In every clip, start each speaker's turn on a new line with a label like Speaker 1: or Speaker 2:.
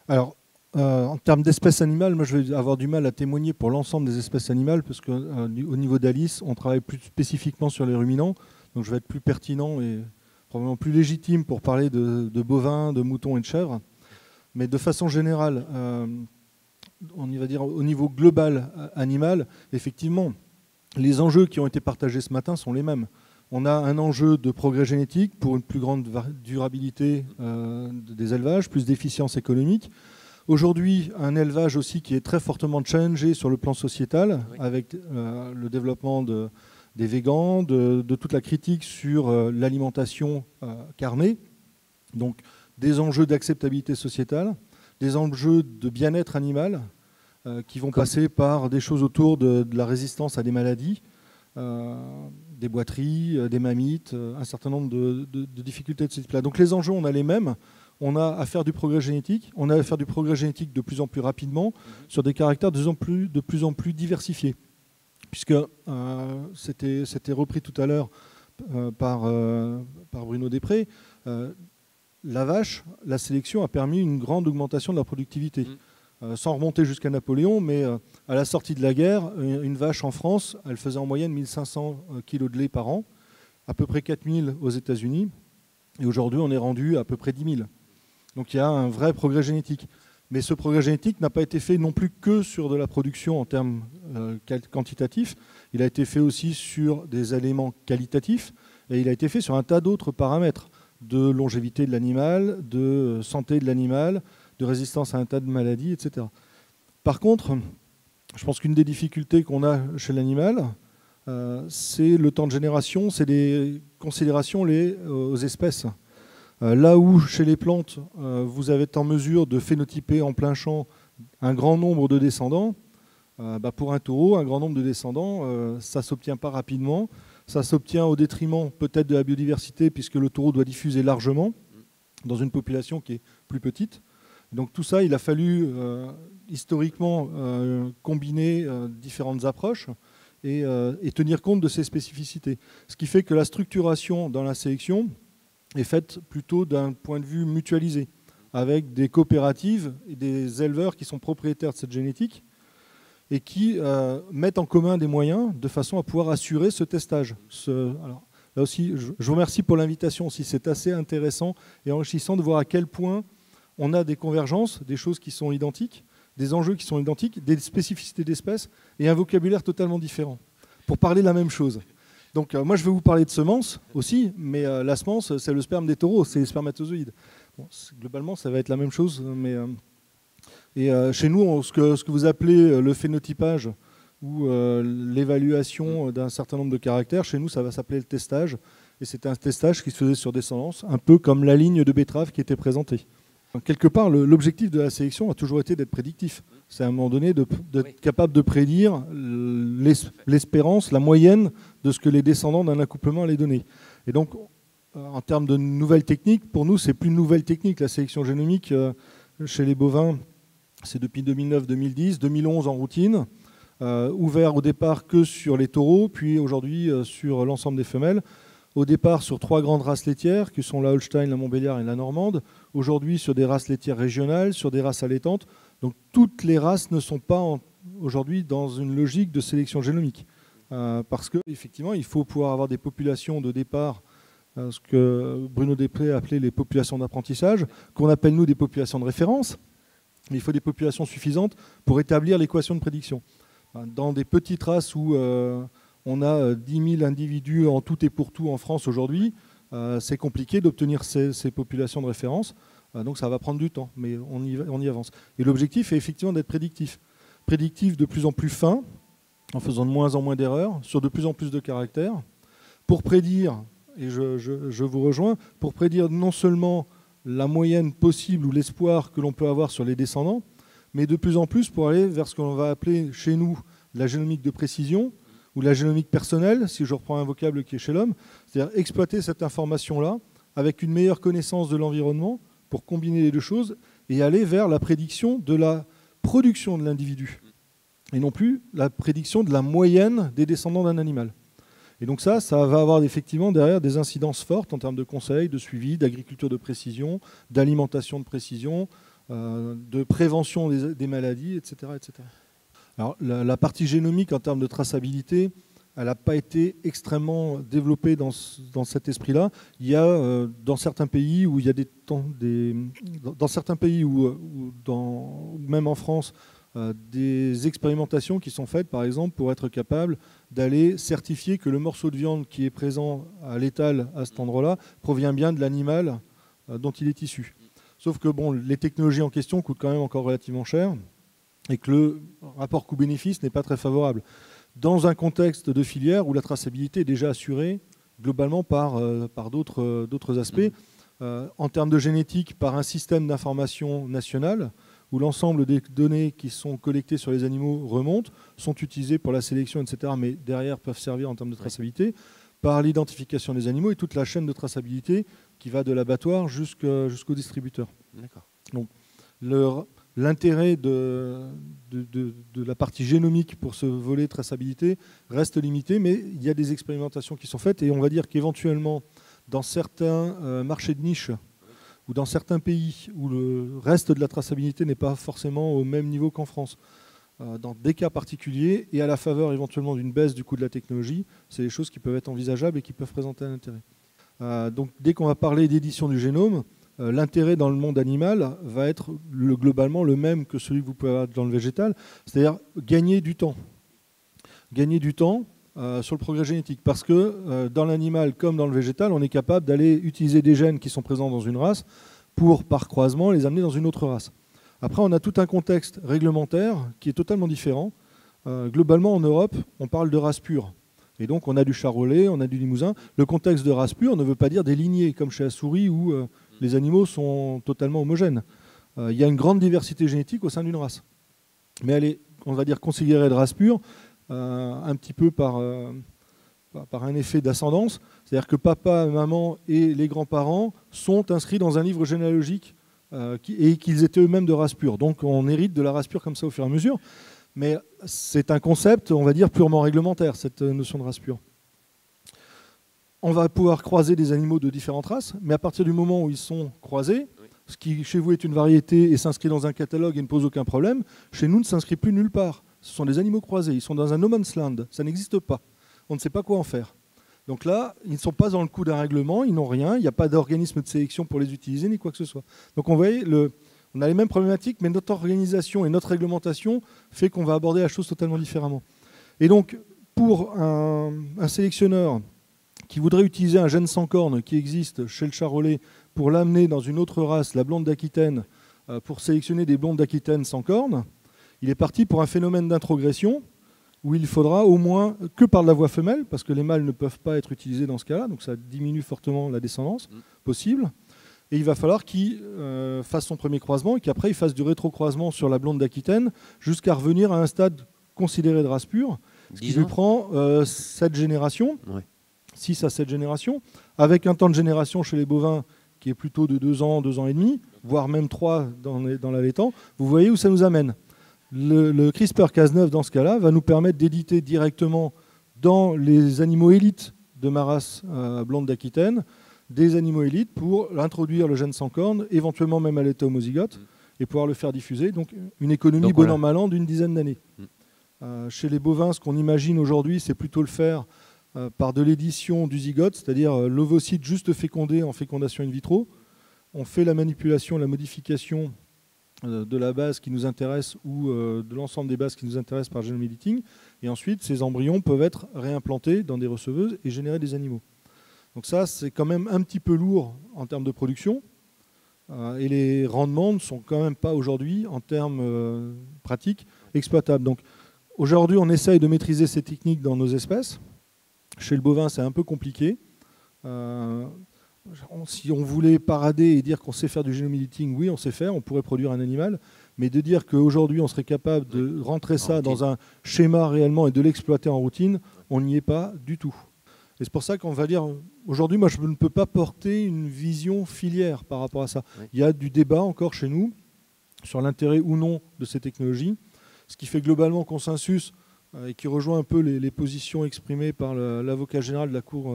Speaker 1: Alors, en termes d'espèces animales, moi je vais avoir du mal à témoigner pour l'ensemble des espèces animales, parce qu'au niveau d'Alice, on travaille plus spécifiquement sur les ruminants, donc je vais être plus pertinent et probablement plus légitime pour parler de bovins, de moutons et de chèvres. Mais de façon générale, on y va dire au niveau global animal, effectivement, les enjeux qui ont été partagés ce matin sont les mêmes. On a un enjeu de progrès génétique pour une plus grande durabilité des élevages, plus d'efficience économique. Aujourd'hui, un élevage aussi qui est très fortement challengé sur le plan sociétal, oui, avec le développement des végans, de toute la critique sur l'alimentation carnée. Donc des enjeux d'acceptabilité sociétale, des enjeux de bien-être animal qui vont passer par des choses autour de la résistance à des maladies, des boiteries, des mammites, un certain nombre de difficultés de ce type-là. Donc les enjeux, on a les mêmes. On a à faire du progrès génétique. On a à faire du progrès génétique de plus en plus rapidement sur des caractères de plus en plus diversifiés. Puisque c'était repris tout à l'heure par Bruno Després, la vache, la sélection a permis une grande augmentation de la productivité. Sans remonter jusqu'à Napoléon, mais à la sortie de la guerre, une vache en France, elle faisait en moyenne 1500 kg de lait par an, à peu près 4000 aux États-Unis, et aujourd'hui on est rendu à peu près 10 000. Donc il y a un vrai progrès génétique. Mais ce progrès génétique n'a pas été fait non plus que sur de la production en termes quantitatifs, il a été fait aussi sur des éléments qualitatifs, et il a été fait sur un tas d'autres paramètres, de longévité de l'animal, de santé de l'animal, de résistance à un tas de maladies, etc. Par contre, je pense qu'une des difficultés qu'on a chez l'animal, c'est le temps de génération, c'est des considérations liées aux espèces. Là où, chez les plantes, vous avez en mesure de phénotyper en plein champ un grand nombre de descendants, pour un taureau, un grand nombre de descendants, ça ne s'obtient pas rapidement. Ça s'obtient au détriment peut-être de la biodiversité, puisque le taureau doit diffuser largement dans une population qui est plus petite. Donc tout ça, il a fallu historiquement combiner différentes approches et tenir compte de ces spécificités. Ce qui fait que la structuration dans la sélection est faite plutôt d'un point de vue mutualisé, avec des coopératives et des éleveurs qui sont propriétaires de cette génétique et qui mettent en commun des moyens de façon à pouvoir assurer ce testage. Alors, là aussi, je vous remercie pour l'invitation aussi. C'est assez intéressant et enrichissant de voir à quel point on a des convergences, des choses qui sont identiques, des enjeux qui sont identiques, des spécificités d'espèces et un vocabulaire totalement différent pour parler la même chose. Donc moi, je vais vous parler de semences aussi, mais la semence, c'est le sperme des taureaux, c'est les spermatozoïdes. Bon, globalement, ça va être la même chose, mais... chez nous, ce que vous appelez le phénotypage ou l'évaluation d'un certain nombre de caractères, chez nous, ça va s'appeler le testage. Et c'était un testage qui se faisait sur descendance, un peu comme la ligne de betterave qui était présentée. Quelque part, l'objectif de la sélection a toujours été d'être prédictif. C'est à un moment donné d'être capable de prédire l'espérance, la moyenne de ce que les descendants d'un accouplement allaient donner. Et donc, en termes de nouvelles techniques, pour nous, c'est plus une nouvelle technique. La sélection génomique, chez les bovins, c'est depuis 2009-2010, 2011 en routine, ouvert au départ que sur les taureaux, puis aujourd'hui sur l'ensemble des femelles. Au départ sur 3 grandes races laitières, qui sont la Holstein, la Montbéliard et la Normande. Aujourd'hui sur des races laitières régionales, sur des races allaitantes. Donc toutes les races ne sont pas aujourd'hui dans une logique de sélection génomique. Parce qu'effectivement, il faut pouvoir avoir des populations de départ, ce que Bruno Després a appelé les populations d'apprentissage, qu'on appelle nous des populations de référence. Mais il faut des populations suffisantes pour établir l'équation de prédiction. Dans des petites races où on a 10 000 individus en tout et pour tout en France aujourd'hui, c'est compliqué d'obtenir ces populations de référence. Donc ça va prendre du temps, mais on y avance. Et l'objectif est effectivement d'être prédictif. Prédictif de plus en plus fin, en faisant de moins en moins d'erreurs, sur de plus en plus de caractères, pour prédire, et je vous rejoins, pour prédire non seulement la moyenne possible ou l'espoir que l'on peut avoir sur les descendants, mais de plus en plus pour aller vers ce qu'on va appeler chez nous la génomique de précision ou la génomique personnelle, si je reprends un vocable qui est chez l'homme, c'est-à-dire exploiter cette information-là avec une meilleure connaissance de l'environnement pour combiner les deux choses et aller vers la prédiction de la production de l'individu et non plus la prédiction de la moyenne des descendants d'un animal. Et donc ça va avoir effectivement derrière des incidences fortes en termes de conseils, de suivi, d'agriculture de précision, d'alimentation de précision, de prévention des maladies, etc., etc. Alors, la partie génomique en termes de traçabilité, elle n'a pas été extrêmement développée dans cet esprit-là. Il y a dans certains pays où il y a dans certains pays ou même en France, des expérimentations qui sont faites, par exemple, pour être capable d'aller certifier que le morceau de viande qui est présent à l'étal à cet endroit-là provient bien de l'animal dont il est issu. Sauf que bon, les technologies en question coûtent quand même encore relativement cher et que le rapport coût-bénéfice n'est pas très favorable. Dans un contexte de filière où la traçabilité est déjà assurée globalement par d'autres aspects, en termes de génétique, par un système d'information national, où l'ensemble des données qui sont collectées sur les animaux remontent, sont utilisées pour la sélection, etc., mais derrière peuvent servir en termes de traçabilité, par l'identification des animaux et toute la chaîne de traçabilité qui va de l'abattoir jusqu'au distributeur.
Speaker 2: D'accord.
Speaker 1: Donc, l'intérêt de la partie génomique pour ce volet traçabilité reste limité, mais il y a des expérimentations qui sont faites et on va dire qu'éventuellement, dans certains marchés de niche ou dans certains pays où le reste de la traçabilité n'est pas forcément au même niveau qu'en France, dans des cas particuliers et à la faveur éventuellement d'une baisse du coût de la technologie, c'est des choses qui peuvent être envisageables et qui peuvent présenter un intérêt. Donc dès qu'on va parler d'édition du génome, l'intérêt dans le monde animal va être globalement le même que celui que vous pouvez avoir dans le végétal, c'est-à-dire gagner du temps. Gagner du temps sur le progrès génétique. Parce que dans l'animal comme dans le végétal, on est capable d'aller utiliser des gènes qui sont présents dans une race pour, par croisement, les amener dans une autre race. Après, on a tout un contexte réglementaire qui est totalement différent. Globalement, en Europe, on parle de race pure. Et donc, on a du charolais, on a du limousin. Le contexte de race pure ne veut pas dire des lignées, comme chez la souris, où les animaux sont totalement homogènes. Il y a une grande diversité génétique au sein d'une race. Mais elle est, on va dire, considérée de race pure, un petit peu par un effet d'ascendance. C'est-à-dire que papa, maman et les grands-parents sont inscrits dans un livre généalogique et qu'ils étaient eux-mêmes de race pure. Donc, on hérite de la race pure comme ça au fur et à mesure. Mais c'est un concept, on va dire, purement réglementaire, cette notion de race pure. On va pouvoir croiser des animaux de différentes races, mais à partir du moment où ils sont croisés, ce qui chez vous est une variété et s'inscrit dans un catalogue et ne pose aucun problème, chez nous ne s'inscrit plus nulle part. Ce sont des animaux croisés, ils sont dans un no man's land, ça n'existe pas. On ne sait pas quoi en faire. Donc là, ils ne sont pas dans le coup d'un règlement, ils n'ont rien, il n'y a pas d'organisme de sélection pour les utiliser, ni quoi que ce soit. Donc on voit, on a les mêmes problématiques, mais notre organisation et notre réglementation fait qu'on va aborder la chose totalement différemment. Et donc, pour un sélectionneur qui voudrait utiliser un gène sans corne qui existe chez le charolais pour l'amener dans une autre race, la blonde d'Aquitaine, pour sélectionner des blondes d'Aquitaine sans corne, il est parti pour un phénomène d'introgression où il faudra au moins que par la voie femelle, parce que les mâles ne peuvent pas être utilisés dans ce cas-là, donc ça diminue fortement la descendance possible. Et il va falloir qu'il fasse son premier croisement et qu'après il fasse du rétrocroisement sur la blonde d'Aquitaine jusqu'à revenir à un stade considéré de race pure, ce qui lui prend 7 générations, 6 à 7 générations, avec un temps de génération chez les bovins qui est plutôt de 2 ans, 2 ans et demi, voire même 3 dans l'allaitant. Vous voyez où ça nous amène. Le CRISPR-Cas9, dans ce cas-là, va nous permettre d'éditer directement dans les animaux élites de ma race blonde d'Aquitaine des animaux élites pour introduire le gène sans corne, éventuellement même à l'état homozygote, et pouvoir le faire diffuser. Donc une économie bon an mal an d'une dizaine d'années. Chez les bovins, ce qu'on imagine aujourd'hui, c'est plutôt le faire par de l'édition du zygote, c'est-à-dire l'ovocyte juste fécondé en fécondation in vitro. On fait la manipulation, la modification de la base qui nous intéresse ou de l'ensemble des bases qui nous intéressent par genome editing. Et ensuite, ces embryons peuvent être réimplantés dans des receveuses et générer des animaux. Donc ça, c'est quand même un petit peu lourd en termes de production. Et les rendements ne sont quand même pas aujourd'hui, en termes pratiques, exploitables. Donc aujourd'hui, on essaye de maîtriser ces techniques dans nos espèces. Chez le bovin, c'est un peu compliqué. Si on voulait parader et dire qu'on sait faire du genome editing, oui, on sait faire, on pourrait produire un animal. Mais de dire qu'aujourd'hui, on serait capable de rentrer ça dans un schéma réellement et de l'exploiter en routine, on n'y est pas du tout. Et c'est pour ça qu'on va dire, aujourd'hui, moi, je ne peux pas porter une vision filière par rapport à ça. Oui. Il y a du débat encore chez nous sur l'intérêt ou non de ces technologies, ce qui fait globalement consensus et qui rejoint un peu les positions exprimées par l'avocat général de la Cour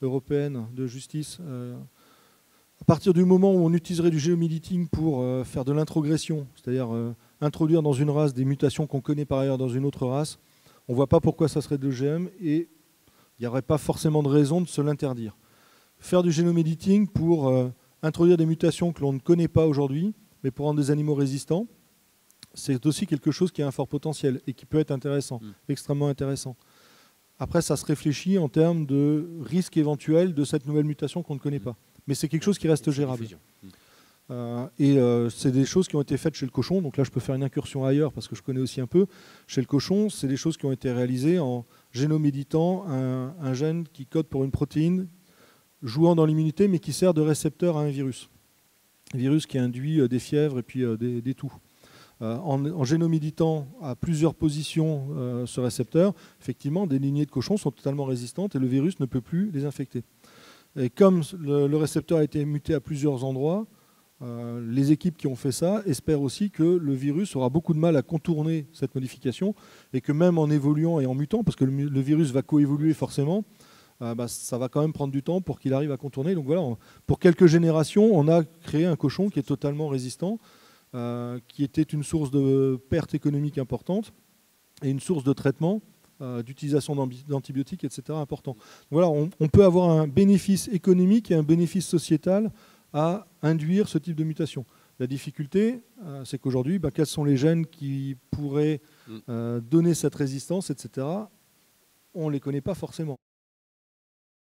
Speaker 1: européenne de justice À partir du moment où on utiliserait du génomimétising pour faire de l'introgression, c'est-à-dire introduire dans une race des mutations qu'on connaît par ailleurs dans une autre race, on ne voit pas pourquoi ça serait de l'OGM et il n'y aurait pas forcément de raison de se l'interdire. Faire du génomimétising pour introduire des mutations que l'on ne connaît pas aujourd'hui, mais pour rendre des animaux résistants, c'est aussi quelque chose qui a un fort potentiel et qui peut être intéressant, extrêmement intéressant. Après, ça se réfléchit en termes de risque éventuel de cette nouvelle mutation qu'on ne connaît pas. Mais c'est quelque chose qui reste gérable. C'est des choses qui ont été faites chez le cochon. Donc là, je peux faire une incursion ailleurs parce que je connais aussi un peu. Chez le cochon, c'est des choses qui ont été réalisées en génoméditant un gène qui code pour une protéine jouant dans l'immunité, mais qui sert de récepteur à un virus. Un virus qui induit des fièvres et puis des toux. En génoméditant à plusieurs positions ce récepteur, effectivement, des lignées de cochons sont totalement résistantes et le virus ne peut plus les infecter. Et comme le récepteur a été muté à plusieurs endroits, les équipes qui ont fait ça espèrent aussi que le virus aura beaucoup de mal à contourner cette modification et que même en évoluant et en mutant, parce que le virus va coévoluer forcément, ça va quand même prendre du temps pour qu'il arrive à contourner. Donc voilà, pour quelques générations, on a créé un cochon qui est totalement résistant, qui était une source de perte économique importante et une source de traitement, d'utilisation d'antibiotiques, etc. important. Donc voilà, on peut avoir un bénéfice économique et un bénéfice sociétal à induire ce type de mutation. La difficulté, c'est qu'aujourd'hui, quels sont les gènes qui pourraient donner cette résistance, etc. On ne les connaît pas forcément.